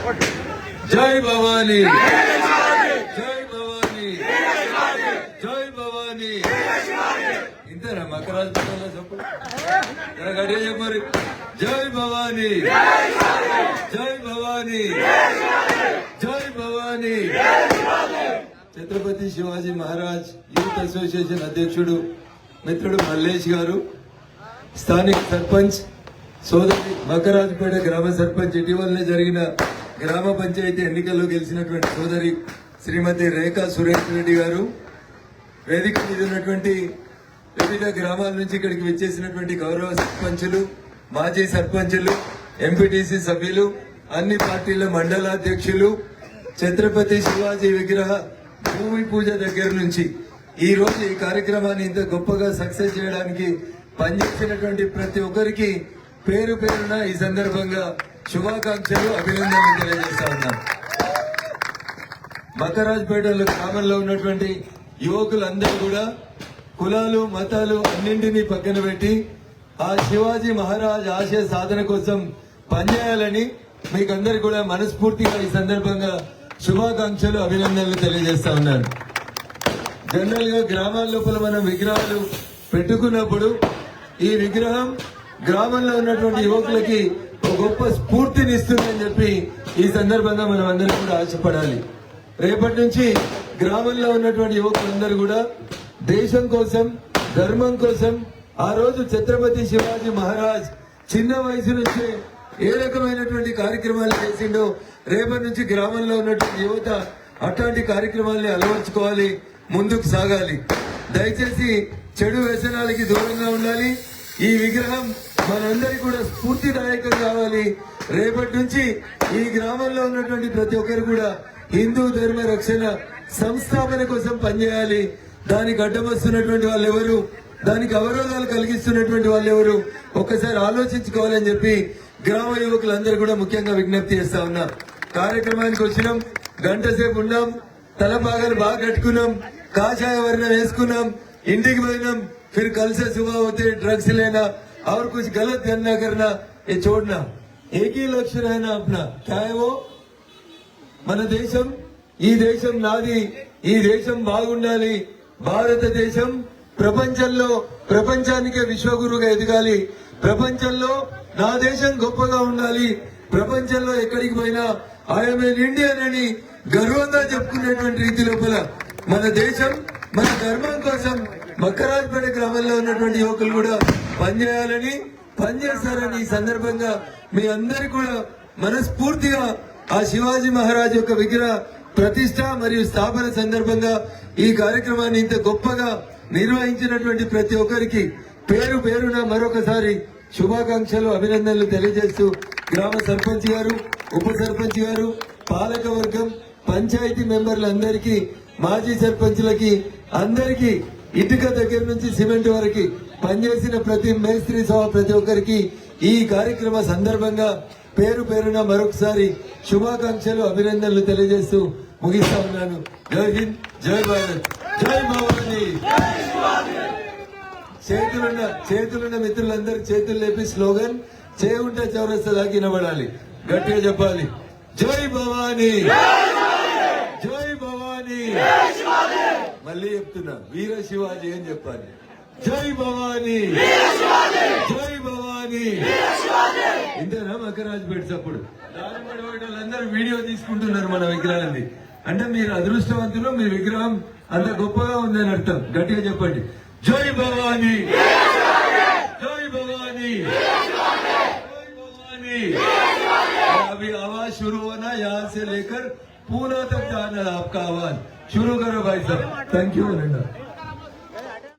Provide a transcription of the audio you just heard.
జై భవానీ, జై భవానీ, జై భవానీ. ఇంతేనా మకరాజ్ చెప్పు, గట్టిగా చెప్పారు. జై భవానీ, జై భవానీ, జై భవానీ. ఛత్రపతి శివాజీ మహారాజ్ యూత్ అసోసియేషన్ అధ్యక్షుడు మిత్రుడు మల్లేష్ గారు, స్థానిక సర్పంచ్ సోదరి మకరాజ్పేట గ్రామ సర్పంచ్, ఇటీవలనే జరిగిన గ్రామ పంచాయతీ ఎన్నికల్లో గెలిచినటువంటి సోదరి శ్రీమతి రేఖా సురేష్ రెడ్డి గారు, వేదిక మీద ఉన్నటువంటి వివిధ గ్రామాల నుంచి ఇక్కడికి వచ్చేసినటువంటి గౌరవ సర్పంచులు, మాజీ సర్పంచులు, ఎంపీటీసీ సభ్యులు, అన్ని పార్టీల మండలాధ్యక్షులు, ఛత్రపతి శివాజీ విగ్రహ భూమి పూజ దగ్గర నుంచి ఈ రోజు ఈ కార్యక్రమాన్ని ఇంత గొప్పగా సక్సెస్ చేయడానికి పనిచేసినటువంటి ప్రతి ఒక్కరికి పేరు పేరున ఈ సందర్భంగా శుభాకాంక్షలు, అభినందనలు తెలియజేస్తా ఉన్నాను. మకరాజ్పేటలో గ్రామంలో ఉన్నటువంటి యువకులందరూ కూడా కులాలు మతాలు అన్నింటినీ పక్కన పెట్టి ఆ శివాజీ మహారాజ్ ఆశయ సాధన కోసం పనిచేయాలని మీకందరికి కూడా మనస్ఫూర్తిగా ఈ సందర్భంగా శుభాకాంక్షలు, అభినందనలు తెలియజేస్తా ఉన్నారు. జనరల్ గా గ్రామాల లోపల మనం విగ్రహాలు పెట్టుకున్నప్పుడు ఈ విగ్రహం గ్రామంలో ఉన్నటువంటి యువకులకి ఒక గొప్ప స్ఫూర్తిని ఇస్తుందని చెప్పి ఈ సందర్భంగా మనం అందరం కూడా ఆశపడాలి. రేపటి నుంచి గ్రామంలో ఉన్నటువంటి యువకులందరూ కూడా దేశం కోసం, ధర్మం కోసం ఆ రోజు ఛత్రపతి శివాజీ మహారాజ్ చిన్న వయసు నుంచే ఏ రకమైనటువంటి కార్యక్రమాలు చేసిండో రేపటి నుంచి గ్రామంలో ఉన్నటువంటి యువత అట్లాంటి కార్యక్రమాల్ని అలవర్చుకోవాలి, ముందుకు సాగాలి. దయచేసి చెడు వ్యసనాలకి దూరంగా ఉండాలి. ఈ విగ్రహం మనందరికీ కూడా స్ఫూర్తిదాయకం కావాలి. రేపటి నుంచి ఈ గ్రామంలో ఉన్నటువంటి ప్రతి ఒక్కరు కూడా హిందూ ధర్మ రక్షణ సంస్థాపన కోసం పనిచేయాలి. దానికి అడ్డమస్తున్నటువంటి వాళ్ళు ఎవరు, దానికి అవరోధాలు కలిగిస్తున్నటువంటి వాళ్ళు ఎవరు, ఒక్కసారి ఆలోచించుకోవాలని చెప్పి గ్రామ యువకులందరూ కూడా ముఖ్యంగా విజ్ఞప్తి చేస్తా ఉన్నా. కార్యక్రమానికి వచ్చినాం, గంట సేపు ఉన్నాం, తలపాగాలు బాగా కట్టుకున్నాం, కాషాయ వర్ణం వేసుకున్నాం, ఇంటికి పోయినాం. फिर कल से सुबह होते ड्रग्स लेना और कुछ गलत करना करना ये छोड़ना. एक ही लक्ष्य रहना अपना. क्या है वो? మన దేశం, ఈ దేశం నాది, ఈ దేశం బాగుండాలి. భారతదేశం ప్రపంచంలో ప్రపంచానికే విశ్వగురుగా ఎదగాలి. ప్రపంచంలో నా దేశం గొప్పగా ఉండాలి. ప్రపంచంలో ఎక్కడికి పోయినా ఐఎమ్ ఎన్ ఇండియన్ అని గర్వంగా చెప్పుకునేటువంటి రీతి లోపల మన దేశం, మన ధర్మం కోసం మకరాజ్పేట గ్రామంలో ఉన్నటువంటి యువకులు కూడా పనిచేయాలని, పనిచేస్తారని ఈ సందర్భంగా మీ అందరికీ కూడా మనస్ఫూర్తిగా ఆ శివాజీ మహారాజ్ యొక్క విగ్రహ ప్రతిష్ట మరియు స్థాపన సందర్భంగా ఈ కార్యక్రమాన్ని ఇంత గొప్పగా నిర్వహించినటువంటి ప్రతి ఒక్కరికి పేరు పేరున మరొకసారి శుభాకాంక్షలు, అభినందనలు తెలియజేస్తూ గ్రామ సర్పంచ్ గారు, ఉప సర్పంచ్ గారు, పాలక వర్గం, పంచాయతీ మెంబర్లందరికీ, మాజీ సర్పంచ్లకి అందరికీ, ఇటుక దగ్గర నుంచి సిమెంట్ వరకు పనిచేసిన ప్రతి మేస్త్రి సహా ప్రతి ఒక్కరికి ఈ కార్యక్రమ సందర్భంగా పేరు పేరున మరొకసారి శుభాకాంక్షలు, అభినందనలు తెలియజేస్తూ ముగిస్తా ఉన్నాను. జై హింద్, జై భారత్, జై భవానీ. చేతులున్న మిత్రులందరూ చేతులు లేపి స్లోగన్ చేయుంటే చౌరస్తా దాకా వినబడాలి, గట్టిగా చెప్పాలి. జై భవానీ, జై భవానీ. మళ్ళీ చెప్తున్నా, వీర శివాజీ అని చెప్పాలి. జై భవానీ, జై భవానీ. ఇంతేనా మకరాజ్పేట అప్పుడు దానిపడి వాళ్ళందరూ వీడియో తీసుకుంటున్నారు మన విగ్రహాన్ని. అంటే మీరు అదృష్టవంతులు, మీ విగ్రహం అంత గొప్పగా ఉందని అర్థం. గట్టిగా చెప్పండి. జై భవానీ, జై భవానీ, జై भवानी। अभी आवाज शुरू होना, यहाँ से लेकर पूना तक जाना आपका आवाज शुरू करो भाई साहब। Thank you.